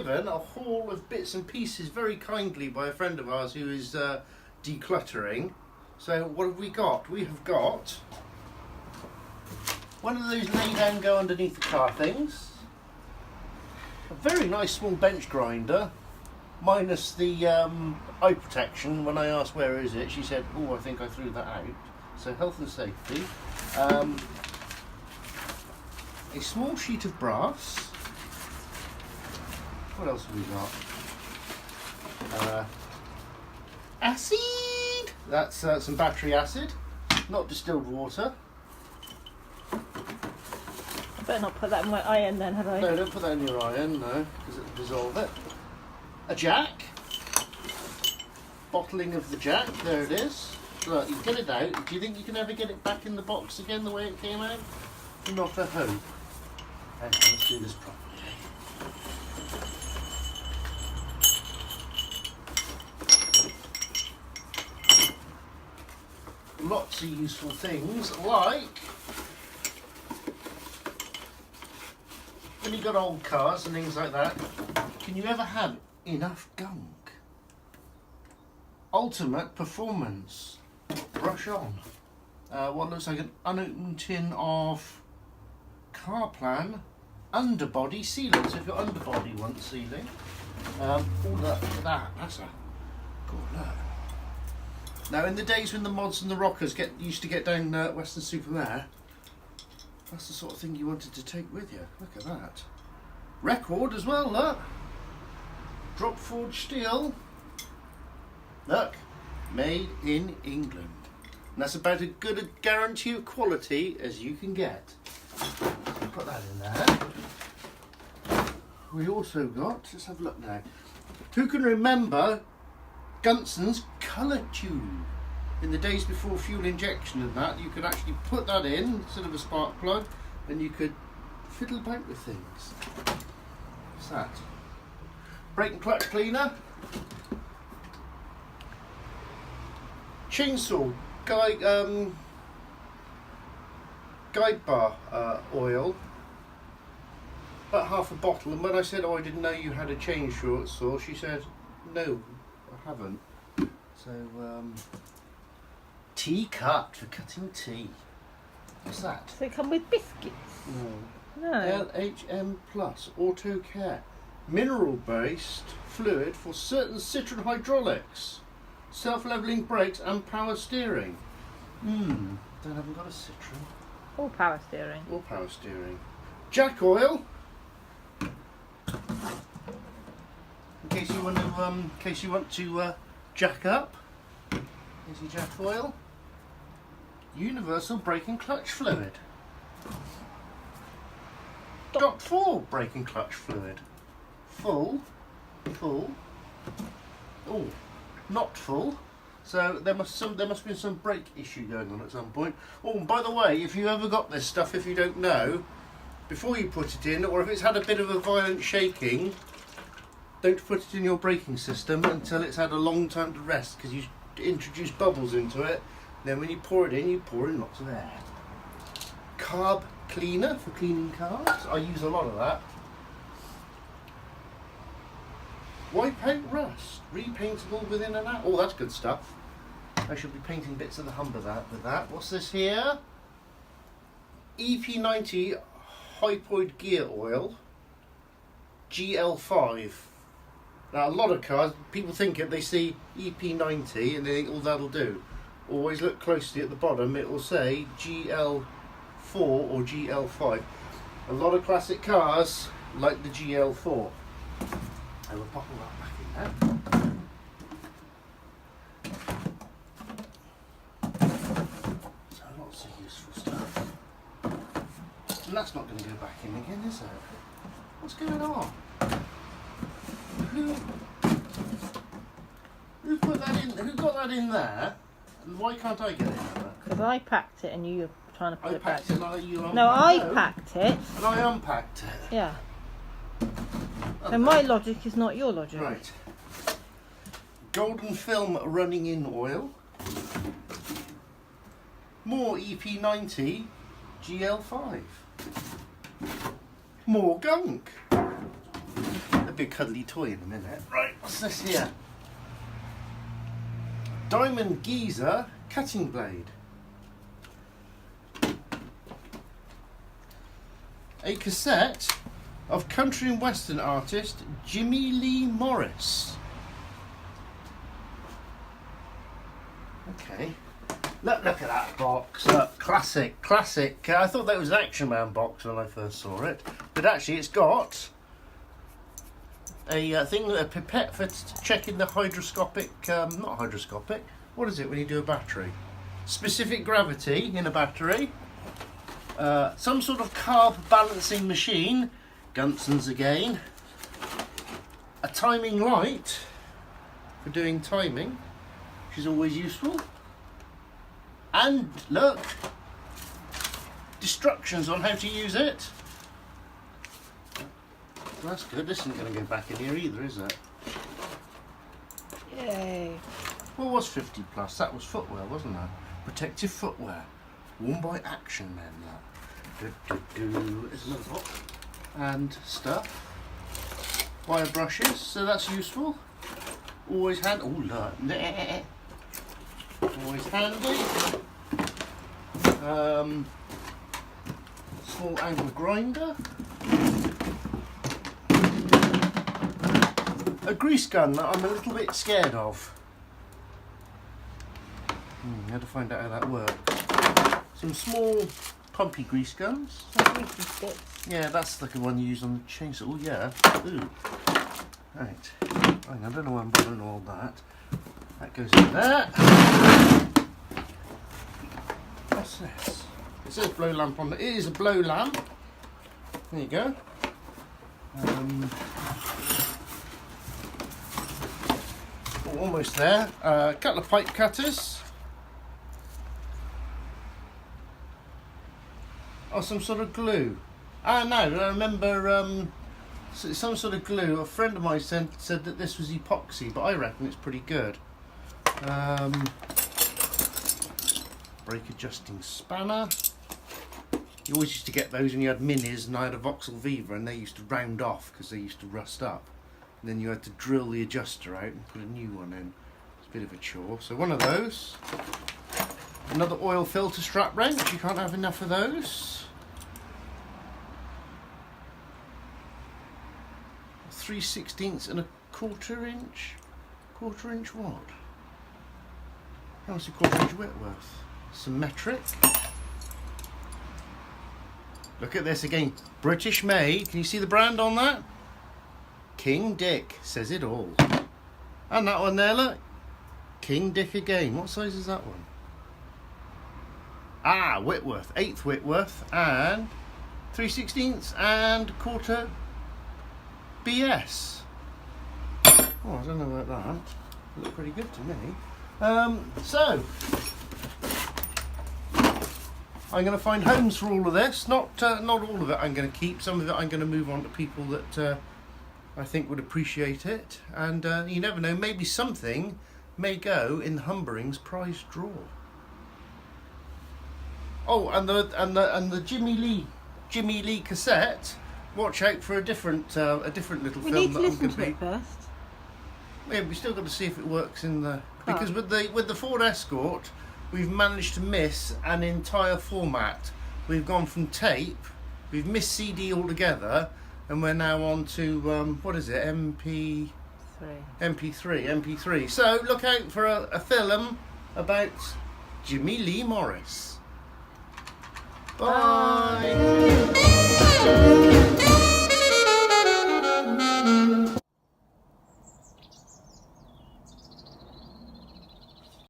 given a haul of bits and pieces very kindly by a friend of ours who is decluttering. So what have we got? We have got one of those lay down go underneath the car things. A very nice small bench grinder, minus the eye protection. When I asked where is it, she said, oh, I think I threw that out. So health and safety. A small sheet of brass. What else have we got? Acid! That's some battery acid, not distilled water. I better not put that in my iron then, have I? No, don't put that in your iron, no, because it'll dissolve it. A jack. Bottling of the jack, there it is. Look, you get it out. Do you think you can ever get it back in the box again the way it came out? Not a hope. Hang on, let's do this properly. Lots of useful things, like when you've got old cars and things like that, can you ever have enough gunk? Ultimate performance. Brush on. What looks like an unopened tin of car plan underbody sealant. So if your underbody wants sealing, all that's a good look. Now, in the days when the mods and the rockers used to get down Western Supermare, that's the sort of thing you wanted to take with you. Look at that. Record as well, look. Drop forged steel. Look. Made in England. And that's about as good a guarantee of quality as you can get. Put that in there. We also got, let's have a look now. Who can remember Gunson's colour tube? In the days before fuel injection and that, you could actually put that in instead of a spark plug, and you could fiddle about with things. What's that? Brake and clutch cleaner. Chainsaw guide bar oil. About half a bottle. And when I said, oh, I didn't know you had a chainsaw, she said, no, I haven't. So, tea cut for cutting tea. What's that? Does it come with biscuits? No. No. LHM Plus Auto Care. Mineral based fluid for certain Citroen hydraulics. Self-leveling brakes and power steering. Don't haven't got a Citroen. Or power steering. Or power steering. Jack oil. In case you want to jack up. Here's your jack oil. Universal brake and clutch fluid. Dot 4 brake and clutch fluid. Full. Oh, not full. So there must have been some brake issue going on at some point. Oh, and by the way, if you ever got this stuff, if you don't know, before you put it in, or if it's had a bit of a violent shaking, don't put it in your braking system until it's had a long time to rest, because you introduce bubbles into it. Then when you pour it in, you pour in lots of air. Carb cleaner for cleaning cars. I use a lot of that. Wipe out rust. Repaintable within an hour. Oh, that's good stuff. I should be painting bits of the Humber with that. What's this here? EP90 Hypoid Gear Oil. GL5. Now, a lot of cars, people think it, they see EP90 and they think, oh, that'll do. Always look closely at the bottom, it will say GL4 or GL5. A lot of classic cars like the GL4. I will bottle that back in there. So lots of useful stuff. And that's not going to go back in again, is it? What's going on? Who put that in? Who got that in there? And why can't I get it in there? Because I packed it and you were trying to put it back. I packed it and you unpacked. No, I packed it. And I unpacked it. Yeah. So my logic is not your logic. Right. Golden film running in oil. More EP90 GL5. More gunk. A Could be a cuddly toy in a minute. Right, what's this here? Diamond Geezer cutting blade. A cassette of country and western artist Jimmy Lee Morris. Okay. Look at that box. Look, classic. I thought that was an Action Man box when I first saw it, but actually it's got a thing, a pipette for checking the hydroscopic, not hydroscopic, what is it when you do a battery? Specific gravity in a battery. Some sort of carb balancing machine, Gunson's again. A timing light for doing timing, which is always useful. And look, instructions on how to use it. That's good. This isn't going to go back in here either, is it? Yay. What was 50 plus? That was footwear, wasn't that? Protective footwear. Worn by Action Men. There's another box. And stuff. Wire brushes, so that's useful. Always handy. Oh, look. Always handy. Small angle grinder. A grease gun that I'm a little bit scared of. How to find out how that works. Some small pumpy grease guns. Yeah, that's like the one you use on the chainsaw. Oh yeah. Ooh. Right. I don't know why I'm bothering all that. That goes in there. What's this? It says blow lamp on it. It is a blow lamp. There you go. Almost there. A couple of pipe cutters. Oh, some sort of glue. Ah, no, I remember some sort of glue. A friend of mine said that this was epoxy, but I reckon it's pretty good. Brake adjusting spanner. You always used to get those when you had minis, and I had a Vauxhall Viva, and they used to round off because they used to rust up. And then you had to drill the adjuster out and put a new one in. It's a bit of a chore. So one of those. Another oil filter strap wrench. You can't have enough of those. 3/16 and a quarter inch. Quarter inch what? How much is a quarter inch Whitworth? Symmetric. Look at this again. British made. Can you see the brand on that? King Dick says it all. And that one there, look. King Dick again. What size is that one? Ah, Whitworth. 8th Whitworth and 3/16 and quarter BS. Oh, I don't know about that. They look pretty good to me. So I'm going to find homes for all of this. Not all of it I'm going to keep. Some of it I'm going to move on to people that I think would appreciate it. And you never know, maybe something may go in Humbering's prize draw. Oh, and the Jimmy Lee cassette. Watch out for a different little we film need to that I'm listen going to to be. it first. Yeah, we still got to see if it works in the Car. because with the Ford Escort, we've managed to miss an entire format. We've gone from tape, we've missed CD altogether, and we're now on to what is it? MP3. So look out for a film about Jimmy Lee Morris. Bye.